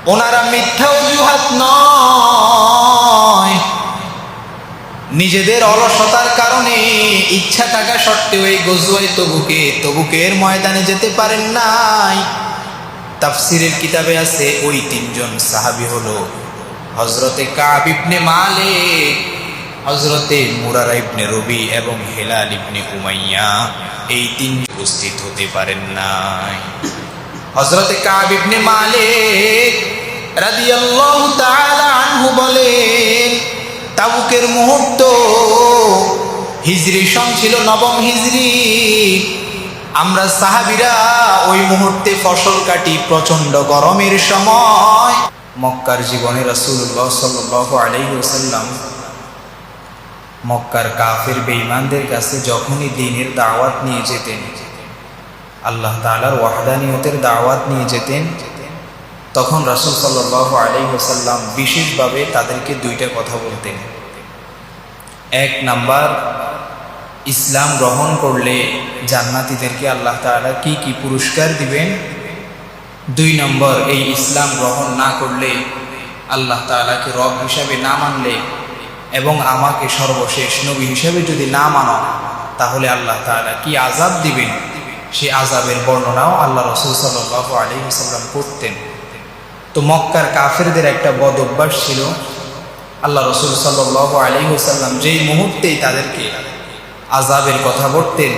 ওনারা মিথ্যা অজুহাত নয়, নিজেদের অলসতার কারণে ইচ্ছা থাকা সত্ত্বেও এই গজওয়ায়ে তবুকের ময়দানে যেতে পারেন নাই। তাফসিরের কিতাবে আছে ওই তিনজন সাহাবী হলো হযরতে কাব ইবনে মালিক, হযরতে মুরারা ইবনে রবি এবং হেলাল ইবনে উমাইয়া। এই তিন উপস্থিত হতে পারেন নাই। হযরতে কাব ইবনে মালিক রাদিয়াল্লাহু তাআলা আনহু বলেন, তাবুকের মুহূর্ত হিজরি সন ছিল নবম হিজরি। আমরা সাহাবীরা ওই মুহূর্তে ফসল কাটি প্রচন্ড গরমের সময়। মক্কার জীবনে রাসূলুল্লাহ সাল্লাল্লাহু আলাইহি ওয়াসাল্লাম মক্কার কাফের বেঈমানদের কাছে যখনই দ্বীনের দাওয়াত নিয়ে যেতেন, আল্লাহ তাআলার ওয়াহদানিয়তের দাওয়াত নিয়ে যেতেন, তখন রাসূল সাল্লাল্লাহু আলাইহি ওয়াসাল্লাম বিশেষভাবে তাদেরকে দুইটা কথা বলতেন। এক নাম্বার, ইসলাম গ্রহণ করলে জান্নাতীদেরকে আল্লাহ তাআলা কি কি পুরস্কার দিবেন। দুই নম্বর, এই ইসলাম গ্রহণ না করলে, আল্লাহ তাআলাকে রব হিসাবে না মানলে এবং আমাকে সর্বশেষ নবী হিসাবে যদি না মানো, তাহলে আল্লাহ তাআলা কি আযাব দিবেন, সে আযাবের বর্ণনাও আল্লাহ রাসূল সাল্লাল্লাহু আলাইহি ওয়াসাল্লাম করতেন। তো মক্কার কাফেরদের একটা বদ অভ্যাস ছিল, আল্লাহ রাসূল সাল্লাল্লাহু আলাইহি ওয়াসাল্লাম যেই মুহূর্তেই তাদেরকে আযাবের কথা বলতেন,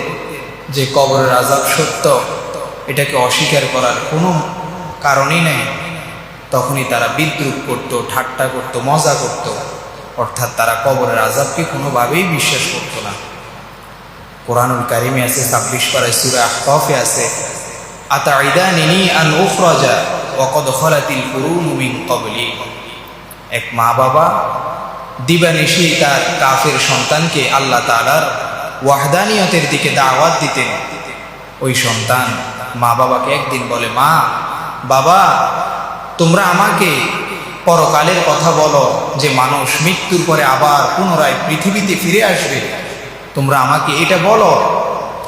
যে কবরের আযাব সত্য, এটাকে অস্বীকার করার কোনো কারণই নেই, তখনই তারা বিদ্রূপ করত, ঠাট্টা করত, মজা করত। অর্থাৎ তারা কবরের আযাবকে কোনোভাবেই বিশ্বাস করত না। কোরআনুল কারিমে আছে 26 পারায় সূরা আহকাফে আছে, আতাইদানি আন উখরাজা ওয়া কদ খালাতিল কুরুন মিন ক্বাবলি। এক মা বাবা দিবানিশি তার কাফের সন্তানকে আল্লাহ তাআলার ওয়াহদানিয়তের দিকে দাওয়াত দিতেন। ওই সন্তান মা বাবাকে একদিন বলে, মা বাবা, তোমরা আমাকে পরকালের কথা বলো, যে মানুষ মৃত্যুর পরে আবার পুনরায় পৃথিবীতে ফিরে আসবে, তোমরা আমাকে এটা বলো।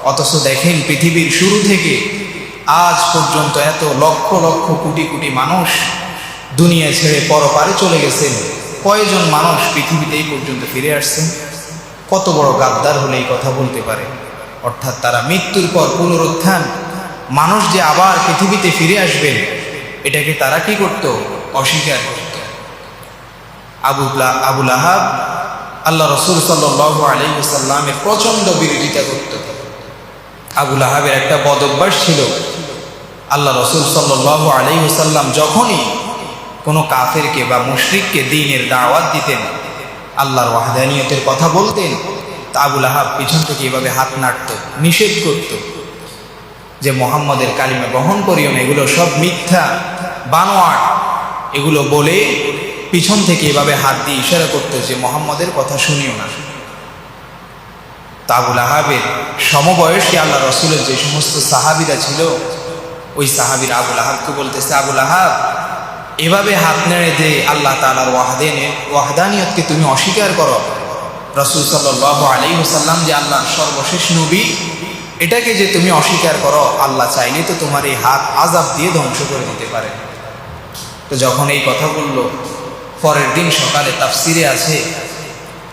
অথচ দেখেন, পৃথিবীর শুরু থেকে আজ পর্যন্ত এত লক্ষ লক্ষ কোটি কোটি মানুষ দুনিয়া ছেড়ে পরপারে চলে গেছেন, কয়জন মানুষ পৃথিবীতে এই পর্যন্ত ফিরে আসছেন? কত বড় গাদ্দার হলে এই কথা বলতে পারে? অর্থাৎ তারা মৃত্যুর পর পুনরুত্থান, মানুষ যে আবার পৃথিবীতে ফিরে আসবেন, এটাকে তারা কি করত? অস্বীকার করত। আবু লাহাব আল্লাহ রাসূল সাল্লাল্লাহু আলাইহি ওয়াসাল্লামের প্রচন্ড বিরোধিতা করত। আবু লাহাবের একটা বদ অভ্যাস ছিল, আল্লাহ রাসূল সাল্লাল্লাহু আলাইহি ওয়াসাল্লাম যখনই কোনো কাফেরকে বা মুশরিককে দ্বীনের দাওয়াত দিতেন, আল্লাহর ওয়াহদানিয়তের কথা বলতেন, তা আবু লাহাব পিছন থেকে এভাবে হাত নাড়ত, নিষেধ করত, যে মুহাম্মদের কালিমা গ্রহণ করিও না, এগুলো সব মিথ্যা বানোয়াট। এগুলো বলে পিছন থেকে এভাবে হাত দিয়ে ইশারা করত যে মুহাম্মদের কথা শুনিও না। তা আবু লাহাবের সমবয়সী আল্লাহ রাসূলের যে সমস্ত সাহাবীরা ছিল, ওই সাহাবীরা আবু লাহাবকে বলতেছে, আবু লাহাব, এভাবে হাত নেড়ে যে আল্লাহ তাআলার ওয়াহদানিয়তকে তুমি অস্বীকার করো, রাসূল সাল্লাল্লাহু আলাইহি ওয়াসাল্লাম যে আল্লাহর সর্বশেষ নবী, এটাকে যে তুমি অস্বীকার করো, আল্লাহ চাইলে তো তোমার এই হাত আযাব দিয়ে ধ্বংস করে দিতে পারে। তো যখন এই কথা বলল, পরের দিন সকালে তাফসিরে আছে,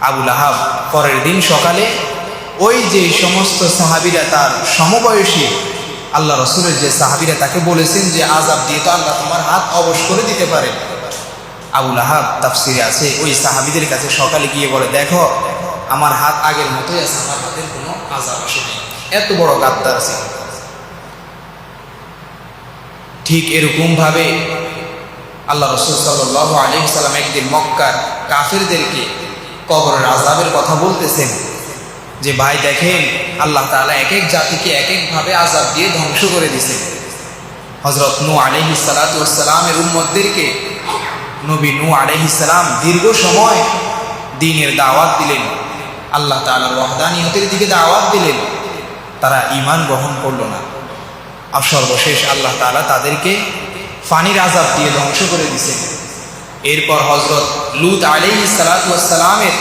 আবু লাহাব পরের দিন সকালে ওই যে সমস্ত সাহাবীরা তার সমবয়সী আল্লাহ রাসূলের যে সাহাবীরা তাকে বলেছেন যে আযাব দিয়ে তো আল্লাহ তোমার হাত অবশ করে দিতে পারে, আবু লাহাব তাফসিরে আছে ওই সাহাবীদের কাছে সকালে গিয়ে বলে, দেখো আমার হাত আগের মতোই আছে, আমার হাতের কোনো আযাব আসেনি। এত বড় গাদ্দার ছিল। ঠিক এরকম ভাবে আল্লাহ রাসূল সাল্লাল্লাহু আলাইহি ওয়াসাল্লাম একদিন মক্কার কাফেরদেরকে কবরের আযাবের কথা বলতেছেন, যে ভাই দেখেন, আল্লাহ তাআলা এক এক জাতিকে এক এক ভাবে আযাব দিয়ে ধ্বংস করে দিয়েছেন। হযরত নূহ আলাইহিস সালাতু ওয়াস সালামের উম্মতদেরকে নবী নূহ আলাইহিস সালাম দীর্ঘ সময় দ্বীনের দাওয়াত দিলেন, আল্লাহ তাআলার ওয়াহদানিয়তের দিকে দাওয়াত দিলেন, তারা ঈমান গ্রহণ করলো না। আর সর্বশেষ আল্লাহ তাআলা তাদেরকে ফানির আযাব দিয়ে ধ্বংস করে দিয়েছেন। এরপর হযরত লূত আলাইহিস সালাতু ওয়াস সালামের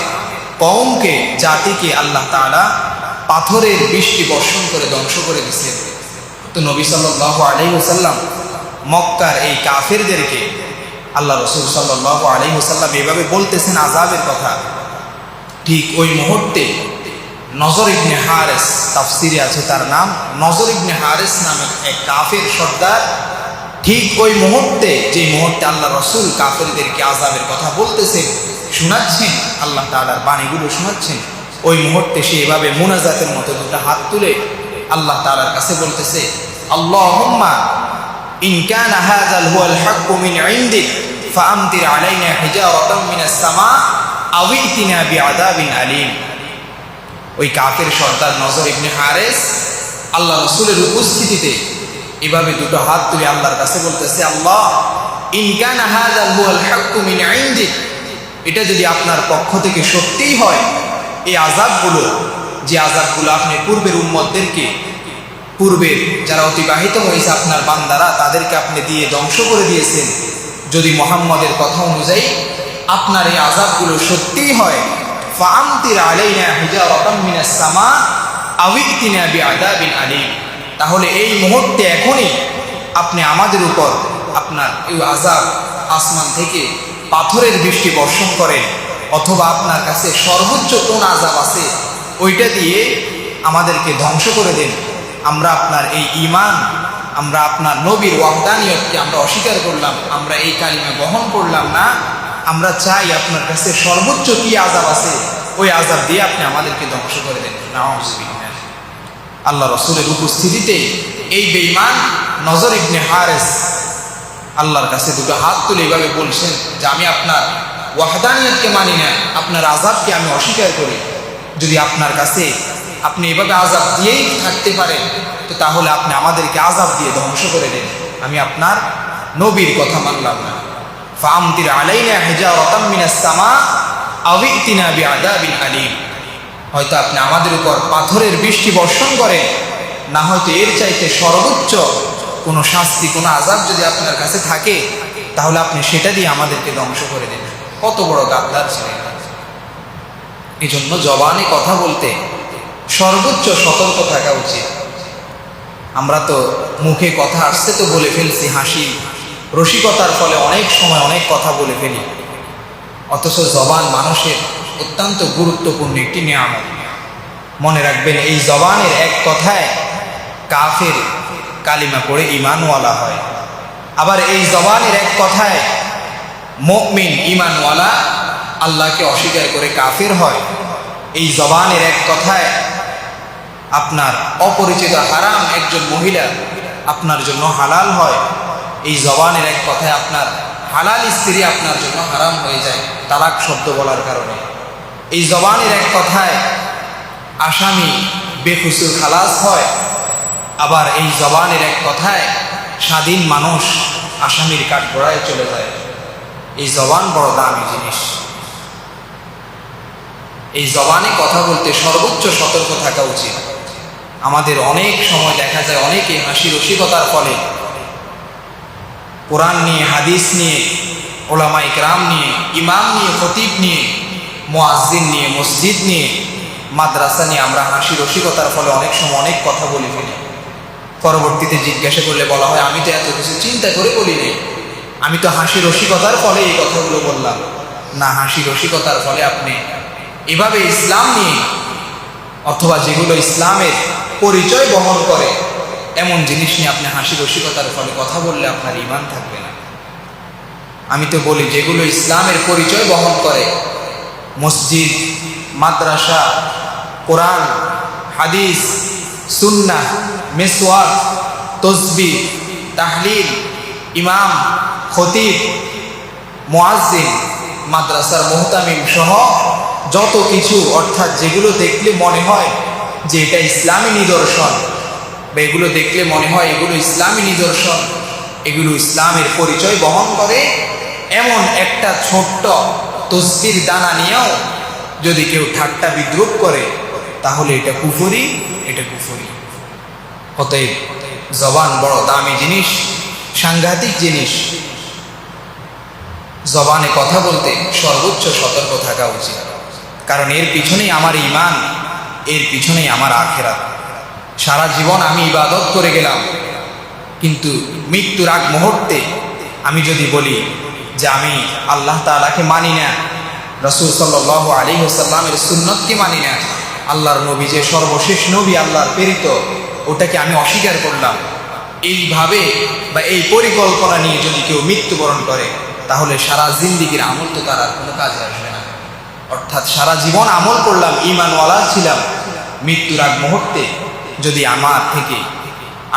কওমকে, জাতিকে আল্লাহ তাআলা পাথরের বৃষ্টি বর্ষণ করে ধ্বংস করে দিয়েছেন। তো নবী সাল্লাল্লাহু আলাইহি ওয়াসাল্লাম মক্কার এই কাফেরদেরকে আল্লাহ রসুল সাল্লাল্লাহু আলাইহি ওয়াসাল্লাম এভাবে বলতেছেন আযাবের কথা, ঠিক ওই মুহূর্তে নজর ইবনে হারেস, তাফসিরে আছে তার নাম নজর ইবনে হারেস নামে এক কাফের সর্দার, ঠিক ওই মুহূর্তে যে মুহূর্তে আল্লাহ রসুল কাফেরদেরকে আযাবের কথা বলতেছেন, শোনাচ্ছেন, আল্লাহ তাআলার বাণীগুলো শোনাচ্ছেন, ওই মুহূর্তে সে এভাবে মুনাজাতের মতো দুটো হাত তুলে আল্লাহ তাআলার কাছে বলতেছে, আল্লাহুম্মা ইন কানা হাযাল হুয়াল হাক্কু মিন ইনদিক ফাআমতির আলাইনা হিজারাতাম মিনাস সামা আও ইতিনা বিআযাবিন আলীম। ওই কাফের সর্দার নজর ইবনে হারেস আল্লাহ রসুলের উপস্থিতিতে এভাবে দুটো হাত তুলে আল্লাহর কাছে বলতেছে, আল্লাহ ইন কানা হাযাল হুয়াল হাক্কু মিন ইনদিক, এটা যদি আপনার পক্ষ থেকে সত্যিই হয়, এই আযাবগুলো, যে আযাবগুলো আপনি পূর্বের উম্মতদেরকে, পূর্বের যারা অতিবাহিত হয়েছে আপনার বান্দারা, তাদেরকে আপনি দিয়ে ধ্বংস করে দিয়েছেন, যদি মুহাম্মদের কথা অনুযায়ী আপনার এই আযাবগুলো সত্যিই হয়, ফাআমতির আলাইনা হিজারাতাম মিনাস সামা আও ইতিনা বিআযাবিন আলীম, তাহলে এই মুহূর্তে এখনই আপনি আমাদের উপর আপনার এই আযাব, আসমান থেকে পাথরের বৃষ্টি বর্ষণ করেন, অথবা আপনার কাছে সর্বোচ্চ কোন আযাব আছে ওইটা দিয়ে আমাদেরকে ধ্বংস করে দেন। আমরা আপনার এই ঈমান, আমরা আপনার নবীর ওয়াহদানিয়তকে আমরা অস্বীকার করলাম, আমরা এই কালিমা গ্রহণ করলাম না, আমরা চাই আপনার কাছে সর্বোচ্চ কি আযাব আছে ওই আযাব দিয়ে আপনি আমাদেরকে ধ্বংস করে দেন। নাউযুবিল্লাহ। আল্লাহ রসুলের উপস্থিতিতে এই বেঈমান নজর ইবনে হারেস আল্লাহর কাছে দুটো হাত তুলে এইভাবে বলছেন যে আমি আপনার ওয়াহদানিয়তকে মানি না, আপনার আযাবকে আমি অস্বীকার করি, যদি আপনার কাছে আপনি এভাবে আযাব দিয়েই থাকতে পারেন তো তাহলে আপনি আমাদেরকে আযাব দিয়ে ধ্বংস করে দেন, আমি আপনার নবীর কথা মানলাম না। ফাআমতির আলাইনা হিজারাতাম মিনাস সামা আও ইতিনা বিআযাবিন আলীম, হয়তো আপনি আমাদের উপর পাথরের বৃষ্টি বর্ষণ করেন, না হয়তো এর চাইতে সর্বোচ্চ কোনো শাস্তি, কোনো আযাব যদি আপনার কাছে থাকে তাহলে আপনি সেটা দিয়ে আমাদেরকে ধ্বংস করে দেন। কত বড় গাদ্দার ছিলেন! এই জন্য জবানে কথা বলতে সর্বোচ্চ সতর্ক থাকা উচিত। আমরা তো মুখে কথা আসছে তো বলে ফেলছি, হাসি রসিকতার ফলে অনেক সময় অনেক কথা বলে ফেলি, অথচ জবান মানুষের অত্যন্ত গুরুত্বপূর্ণ একটি নিয়ামত। মনে রাখবেন, এই জবানের এক কথায় কাফের কালিমা পড়ে ঈমানওয়ালা হয়, আবার এই জবানের এক কথায় মুমিন ঈমানওয়ালা আল্লাহকে অস্বীকার করে কাফের হয়। এই জবানের এক কথায় আপনার অপরিচিত হারাম একজন মহিলা আপনার জন্য হালাল হয়, এই জবানের এক কথায় আপনার হালাল স্ত্রী আপনার জন্য হারাম হয়ে যায় তালাক শব্দ বলার কারণে। এই জবানের এক কথায় আসামি বেকসুর খালাস হয়, আবার এই জবানের এক কথায় স্বাধীন মানুষ আসামির কাঠগড়ায় চলে যায়। এই জবান বড় দামি জিনিস। এই জবানে কথা বলতে সর্বোচ্চ সতর্ক থাকা উচিত। আমাদের অনেক সময় দেখা যায় অনেকে হাসি রসিকতার ফলে কোরআন নিয়ে, হাদিস নিয়ে, ওলামা ইকরাম নিয়ে, ইমাম নিয়ে, খতিব নিয়ে, মুয়াজ্জিন নিয়ে, মসজিদ নিয়ে, মাদ্রাসা নিয়ে আমরা হাসি রসিকতার ফলে অনেক সময় অনেক কথা বলে ফেলি। পরবর্তীতে জিজ্ঞাসা করলে বলা হয়, আমি তো এত কিছু চিন্তা করে বলি নাই, আমি তো হাসি রসিকতার ফলে এই কথাগুলো বললাম। না, হাসি রসিকতার ফলে আপনি এভাবে ইসলাম নিয়ে অথবা যেগুলো ইসলামের পরিচয় বহন করে এমন জিনিস নিয়ে আপনি হাসি রসিকতার ফলে কথা বললে আপনার ঈমান থাকবে না। আমি তো বলি, যেগুলো ইসলামের পরিচয় বহন করে, মসজিদ, মাদ্রাসা, কোরআন, হাদিস, সুন্নাহ, মিসওয়াক, তসবিহ, তাহলিল, ইমাম, খতিব, মুয়াজ্জিন, মাদ্রাসার মুহতামিম সহ যত কিছু, অর্থাৎ যেগুলো দেখলে মনে হয় যে এটা ইসলামী নিদর্শন, বা এগুলো দেখলে মনে হয় এগুলো ইসলামী নিদর্শন, এগুলো ইসলামের পরিচয় বহন করে, এমন একটা ছোট্ট তসবির দানা নিয়েও যদি কেউ ঠাট্টা বিদ্রুপ করে তাহলে এটা কুফরি, এটা কুফরি। অতএব জবান বড় দামি জিনিস, সাংঘাতিক জিনিস। জবানে কথা বলতে সর্বোচ্চ সতর্ক থাকা উচিত, কারণ এর পিছনেই আমার ঈমান, এর পিছনেই আমার আখিরাত। সারা জীবন আমি ইবাদত করে গেলাম, কিন্তু মৃত্যুর আগ মুহূর্তে আমি যদি বলি যে আমি আল্লাহ তাআলাকে মানি না, রাসূল সাল্লাল্লাহু আলাইহি ওয়াসাল্লামের সুন্নতকে মানি না, আল্লাহর নবী যে সর্বশেষ নবী আল্লাহর প্রেরিত ওটাকে আমি অস্বীকার করলাম, এইভাবে বা এই পরিকল্পনা নিয়ে যদি কেউ মৃত্যুবরণ করে তাহলে সারা জিন্দেগির আমল তো তার আর কোনো কাজে আসবে না। অর্থাৎ সারা জীবন আমল করলাম, ঈমানওয়ালা ছিলাম, মৃত্যুর আগ মুহূর্তে যদি আমার থেকে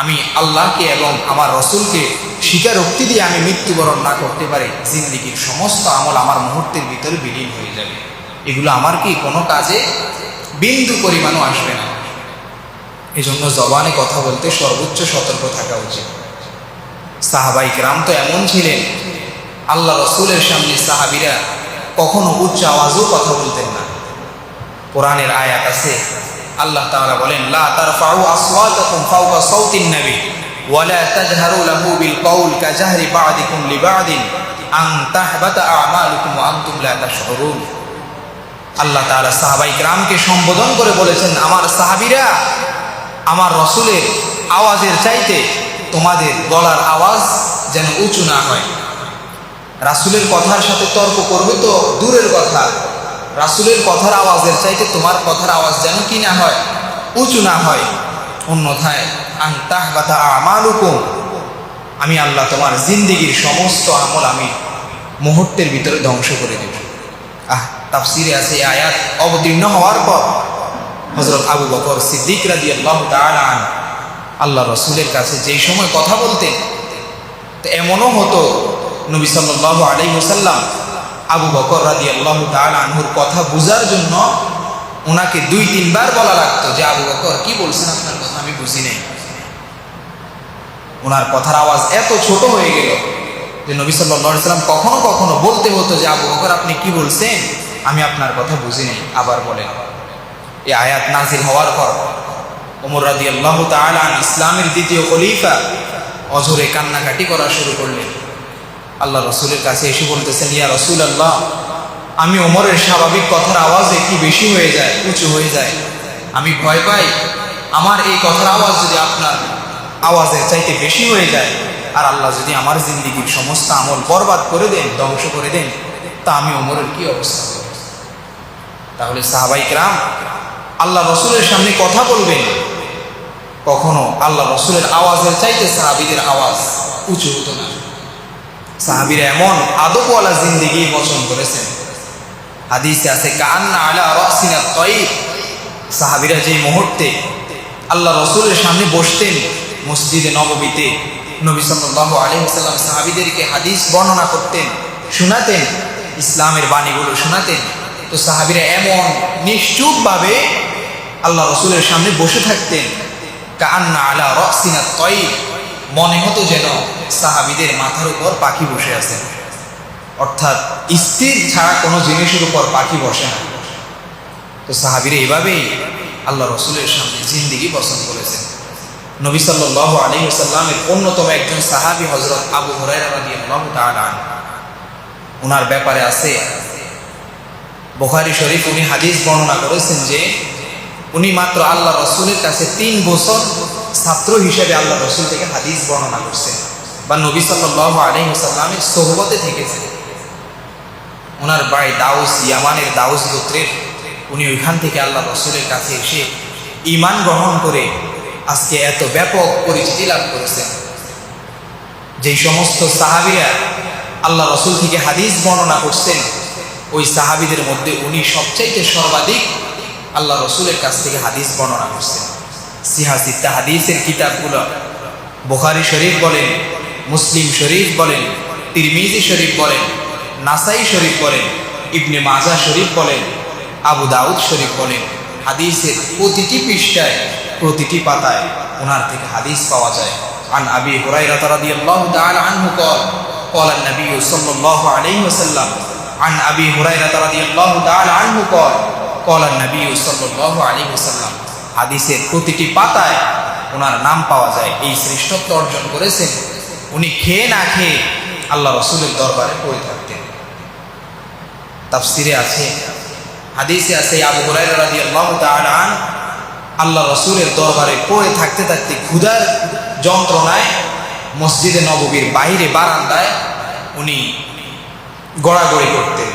আমি আল্লাহকে এবং আমার রসুলকে স্বীকারোক্তি দিয়ে আমি মৃত্যুবরণ না করতে পারি, জিন্দেগির সমস্ত আমল আমার মুহূর্তের ভিতরে বিলীন হয়ে যাবে। এগুলো আমার কি কোনো কাজে বিন্দু পরিমাণও আসবে না। এজন্য জবানে কথা বলতে সর্বোচ্চ সতর্ক থাকা উচিত। সাহাবাই কেরাম তো এমন ছিলেন, আল্লাহ রসুলের সামনে সাহাবীরা কখনো উচ্চ আওয়াজও কথা বলতেন না। কোরআনের আয়াত আছে, আল্লাহ তাআলা বলেন, লা তারফাউ আসওয়াতাকুম ফাওকা সাওতিন নবী ওয়া লা তাজহারু লাহু বিল কওল কাজাহরি বা'দিকুম লিবা'দিন আন তাহবাতা আমালুকুম ওয়া আনতুম লা তাশউরুন। আল্লাহ তাআলা সাহাবাই কেরামকে সম্বোধন করে বলেছেন, আমার সাহাবীরা, আমার রসুলের আওয়াজের চাইতে তোমাদের গলার আওয়াজ যেন উঁচু না হয়। রাসূলের কথার সাথে তর্ক করবে তো দূরের কথা, রাসূলের কথার আওয়াজের চাইতে তোমার কথার আওয়াজ যেন কি না হয়, উঁচু না হয়। অন্যথায় আন তাহবাতা আমালুকুম, আমি আল্লাহ তোমার জিন্দেগির সমস্ত আমল আমি মুহূর্তের ভিতরে ধ্বংস করে দেব। তাফসিরে আছে এই আয়াত অবতীর্ণ হওয়ার পর হযরত আবু বকর সিদ্দিক রাদিয়াল্লাহু তাআলা আনহু আল্লাহ রসুলের কাছে যেই সময় কথা বলতেন, তো এমনও হতো নবী সাল্লাল্লাহু আলাইহি ওয়াসাল্লাম আবু বকর রাদিয়াল্লাহু তাআলা আনহুর কথা বুঝার জন্য ওনাকে 2-3 বার বলা লাগতো যে আবু বকর কি বলছেন, আপনার কথা আমি বুঝি নাই। ওনার কথার আওয়াজ এত ছোট হয়ে গেল যে নবী সাল্লাল্লাহু আলাইহি ওয়াসাল্লাম কখনো কখনো বলতে হতো যে আবু বকর আপনি কি বলছেন, আমি আপনার কথা বুঝি নাই, আবার বলেন। এই আয়াত নাজিল হওয়ার পর ওমর রাদিয়াল্লাহু তাআলা আনহু ইসলামের দ্বিতীয় খলিফা অঝরে কান্নাকাটি করা শুরু করলেন। আল্লাহ রসুলের কাছে এসে বলতেছেন, ইয়া রাসূলুল্লাহ, আমি ওমরের স্বাভাবিক কথার আওয়াজে কি বেশি হয়ে যায়, উঁচু হয়ে যায়, আমি ভয় পাই আমার এই কথার আওয়াজ যদি আপনার আওয়াজের চাইতে বেশি হয়ে যায় আর আল্লাহ যদি আমার জিন্দেগির সমস্ত আমল বরবাদ করে দেন, ধ্বংস করে দেন, তা আমি ওমরের কি অবস্থা হবে? তাহলে সাহাবাই কেরাম আল্লাহ রসুলের সামনে কথা বলবেন, কখনো আল্লাহ রসুলের আওয়াজের চাইতে সাহাবীদের আওয়াজ উঁচু হতো না। সাহাবীরা এমন আদবওয়ালা জিন্দেগি বচন করেছেন, হাদিসে আছে কাআন্না আলা রাসিনা তায়র। সাহাবীরা যে মুহূর্তে আল্লাহ রসুলের সামনে বসতেন মসজিদে নববীতে, নবী সাল্লাল্লাহু আলাইহি ওয়াসাল্লাম সাহাবীদেরকে হাদিস বর্ণনা করতেন, শোনাতেন, ইসলামের বাণীগুলো শোনাতেন, তো সাহাবীরা এমন নিশ্চুপভাবে আল্লাহ রসুলের সামনে বসে থাকতেন, কাআন্না আলা রাসিনা তায়র, মনে হতো যেন সাহাবীদের মাথার উপর পাখি বসে আছেন। অর্থাৎ স্থির ছাড়া কোনো জিনিসের উপর পাখি বসে না। তো সাহাবীরা এভাবেই আল্লাহ রসুলের সামনে জিন্দেগি পছন্দ করেছেন। নবী সাল্লাল্লাহু আলাইহি ওয়াসাল্লামের অন্যতম একজন সাহাবী হযরত আবু হুরায়রা রাদিয়াল্লাহু তাআলা আনহু, ওনার ব্যাপারে আছে বুখারী শরীফ, উনি হাদিস বর্ণনা করেছেন যে উনি মাত্র আল্লাহ রসুলের কাছে 3 বছর ছাত্র হিসেবে আল্লাহ রসুল থেকে হাদিস বর্ণনা করছেন বা নবী সাল্লাল্লাহু আলাইহি ওয়াসাল্লামের সোহবতে থেকেছেন। ওনার বাড়ি দাউস, ইয়ামানের দাউস গোত্রের। উনি ওইখান থেকে আল্লাহ রসুলের কাছে এসে ঈমান গ্রহণ করে আজকে এত ব্যাপক পরিচিতি লাভ করেছেন। যেই সমস্ত সাহাবীরা আল্লাহ রসুল থেকে হাদিস বর্ণনা করছেন, ওই সাহাবীদের মধ্যে উনি সবচাইতে সর্বাধিক আল্লাহ রসুলের কাছ থেকে হাদিস বর্ণনা করছেন। সিহাসিত্তা হাদিসের কিতাবগুলো বুখারী শরীফ বলেন, মুসলিম শরীফ বলেন, তিরমিজি শরীফ বলেন, নাসাই শরীফ বলেন, ইবনে মাজাহ শরীফ বলেন, আবু দাউদ শরীফ বলেন, হাদিসের প্রতিটি পৃষ্ঠায় প্রতিটি পাতায় ওনার থেকে হাদিস পাওয়া যায়। আন আবি হুরায়রা রাদিয়াল্লাহু তাআলা আনহু قال قال النبي صلى الله عليه وسلم عن ابي هريره رضي الله تعالى عنه قال قال النبي صلى الله عليه وسلم। হাদিসের প্রতিটি পাতায় ওনার নাম পাওয়া যায়। এই শ্রেষ্ঠত্ব অর্জন করেছেন উনি খেয়ে না খেয়ে আল্লাহ রসুলের দরবারে পড়ে থাকতেন। তাফসিরে আছে, হাদিসে আছে, আবু হুরায়রা রাদিয়াল্লাহু তাআলা আনহু আল্লাহ রসুলের দরবারে পড়ে থাকতে থাকতে ক্ষুধার যন্ত্রণায় মসজিদে নববীর বাইরে বারান্দায় উনি গড়াগড়ি করতেন।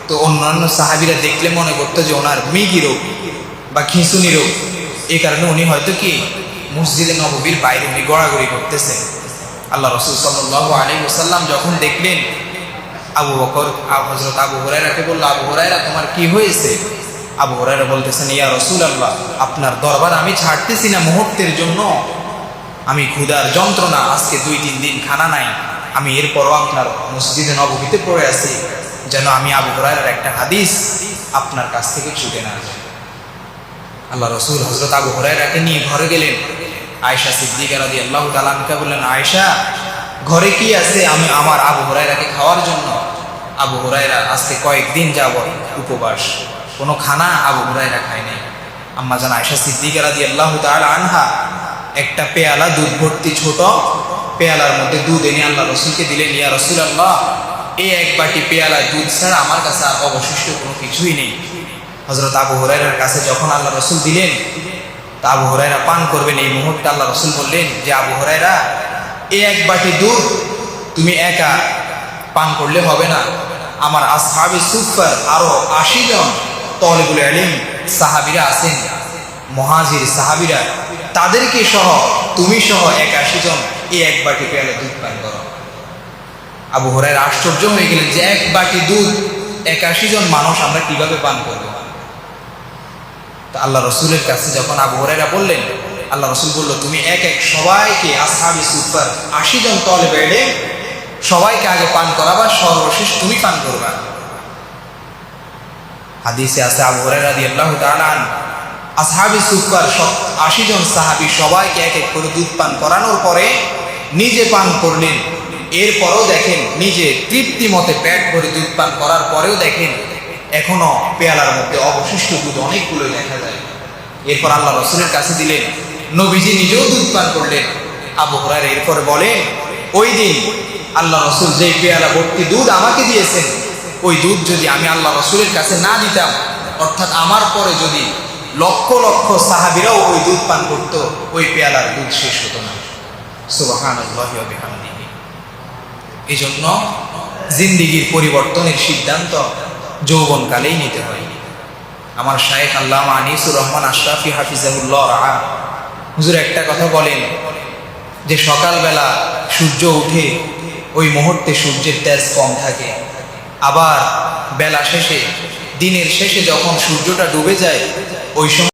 তো অন্যান্য সাহাবীরা দেখলে মনে করতো যে ওনার মৃগী রোগ বা খিঁচুনি রোগ, এই কারণে উনি হয়তো কি মসজিদে নববীর বাইরে উনি গড়াগড়ি করতেছেন। আল্লাহ রাসূল সাল্লাল্লাহু আলাইহি ওয়াসাল্লাম যখন দেখলেন, আবু বকর হযরত আবু হুরায়রাকে বলল, আবু হুরায়রা তোমার কি হয়েছে? আবু হুরায়রা বলতেছেন, ইয়া রাসূলুল্লাহ, আপনার দরবার আমি ছাড়তেছি না মুহূর্তের জন্য। আমি ক্ষুধার যন্ত্রণা, আজকে 2-3 দিন খানা নাই, আমি এরপরও আপনার মসজিদে নববীতে পড়ে আছি, যেন আমি আবু হুরায়রার একটা হাদিস আপনার কাছ থেকে ছুটে না যায়। আল্লাহ রাসূল হযরত আবু হুরায়রাকে নিয়ে ঘরে গেলেন। আয়েশা সিদ্দিকা রাদিয়াল্লাহু তাআলা আনহা বললেন, আয়েশা, ঘরে কি আছে আমি আমার আবু হুরায়রাকে খাওয়ার জন্য? আবু হুরায়রা আজকে কয়েকদিন যাবত উপবাস, কোনো খানা আবু হুরায়রা খায় নাই। আম্মা জান আয়েশা সিদ্দিকা রাদিয়াল্লাহু তাআলা আনহা একটা পেয়ালা দুধ ভর্তি ছোট পেয়ালার মধ্যে দুধ এনে আল্লাহ রাসূলকে দিলেন। ইয়া রাসূলুল্লাহ, এই এক বাটি পেয়ালা দুধ ছাড়া আমার কাছে আর অবশিষ্ট কোনো কিছুই নেই। হযরত আবু হুরায়রার কাছে যখন আল্লাহ রাসূল দিলেন, তা আবু হুরায়রা পান করবেন, এই মুহূর্তে আল্লাহ রাসূল বললেন যে, আবু হুরায়রা, এই এক বাটি দুধ তুমি একা পান করলে হবে না, আমার আসহাবে সুফফার আরো 80 জন তালিবুল ইলম সাহাবীরা আছেন, মুহাজির সাহাবীরা, তাদেরকে সহ তুমি সহ 81 জন এই এক বাটি পেয়ালা দুধ পান করো। আবু হুরায়রা আশ্চর্য হয়ে গেলেন যে এক বাটি দুধ 81 জন মানুষ আমরা কিভাবে পান করব? তো আল্লাহ রাসূলের কাছে যখন আবু হুরায়রা বললেন, আল্লাহ রাসূল বলল, তুমি এক এক সবাইকে আসহাবে সুফফার 80 জন তালিব ইলম সবাইকে আগে পান করাবা, সর্বশেষ তুমি পান করবা। হাদিসে আছে আবু হুরায়রা রাদিয়াল্লাহু তাআলা আনহু আসহাবে সুফফার 80 জন সাহাবী সবাইকে এক এক করে দুধ পান করানোর পরে নিজে পান করলেন। এরপরও দেখেন, নিজে তৃপ্তি মতে পেট ভরে দুধ পান করার পরেও দেখেন এখনো পেয়ালার মধ্যে অবশিষ্ট দুধ অনেকগুলোই দেখা যায়। এরপর আল্লাহ রাসূলের কাছে দিলেন, নবীজি নিজেও দুধ পান করলেন। আবু হুরায়রা এরপরে বলেন, ওই দিন আল্লাহ রাসূল যে পেয়ালা ভর্তি দুধ আমাকে দিয়েছেন, ওই দুধ যদি আমি আল্লাহ রাসূলের কাছে না দিতাম, অর্থাৎ আমার পরে যদি লক্ষ লক্ষ সাহাবীরাও ওই দুধ পান করতো, ওই পেয়ালার দুধ শেষ হতো না। সুবহানাল্লাহি ওয়া বিহামদিহি। এই জন্য জিন্দিগির পরিবর্তনের সিদ্ধান্ত যৌবনকালেই নিতে হয়। আমার শায়েখ আল্লামা আনিসুর রহমান আশরাফি হাফিজাহুল্লাহ রাহা হুজুর একটা কথা বলেন যে, সকালবেলা সূর্য উঠে ওই মুহূর্তে সূর্যের তেজ কম থাকে, আবার বেলা শেষে দিনের শেষে যখন সূর্যটা ডুবে যায়, ওই সময়